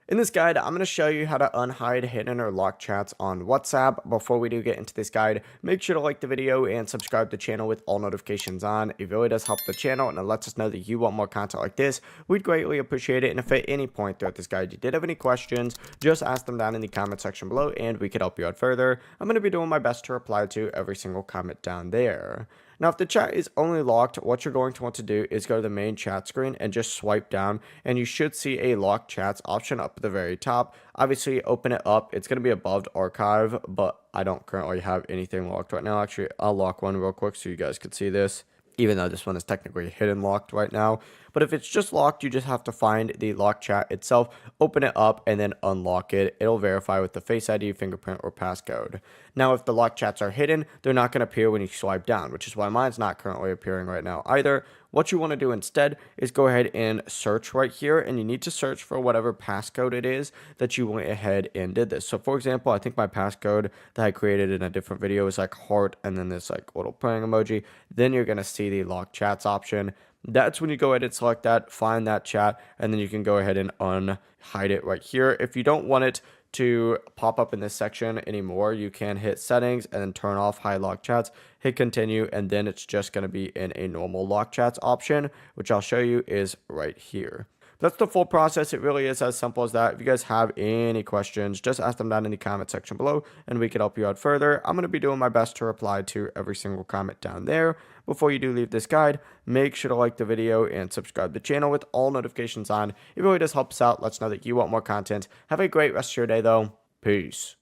In this guide, I'm going to show you how to unhide hidden or locked chats on WhatsApp. Before we do get into this guide, make sure to like the video and subscribe to the channel with all notifications on. It really does help the channel and it lets us know that you want more content like this. We'd greatly appreciate it. And if at any point throughout this guide you did have any questions, just ask them down in the comment section below and we could help you out further. I'm going to be doing my best to reply to every single comment down there. Now, if the chat is only locked, what you're going to want to do is go to the main chat screen and just swipe down, and you should see a locked chats option up at the very top. Obviously, open it up. It's going to be above archive, but I don't currently have anything locked right now. Actually, I'll lock one real quick so you guys can see this, even though this one is technically hidden locked right now. But if it's just locked, you just have to find the locked chat itself, open it up, and then unlock it. It'll verify with the Face ID, fingerprint, or passcode. Now, if the locked chats are hidden, they're not going to appear when you swipe down, which is why mine's not currently appearing right now either. What you want to do instead is go ahead and search right here, and you need to search for whatever passcode it is that you went ahead and did this. So for example, I think my passcode that I created in a different video is like heart and then this like little praying emoji. Then you're going to see the lock chats option. That's when you go ahead and select that, find that chat, and then you can go ahead and unhide it right here. If you don't want it to pop up in this section anymore, you can hit settings and then turn off hide lock chats, hit continue, and then it's just going to be in a normal lock chats option, which I'll show you is right here. That's the full process. It really is as simple as that. If you guys have any questions, just ask them down in the comment section below and we can help you out further. I'm going to be doing my best to reply to every single comment down there. Before you do leave this guide, make sure to like the video and subscribe to the channel with all notifications on. It really does help us out. Let us know that you want more content. Have a great rest of your day though. Peace.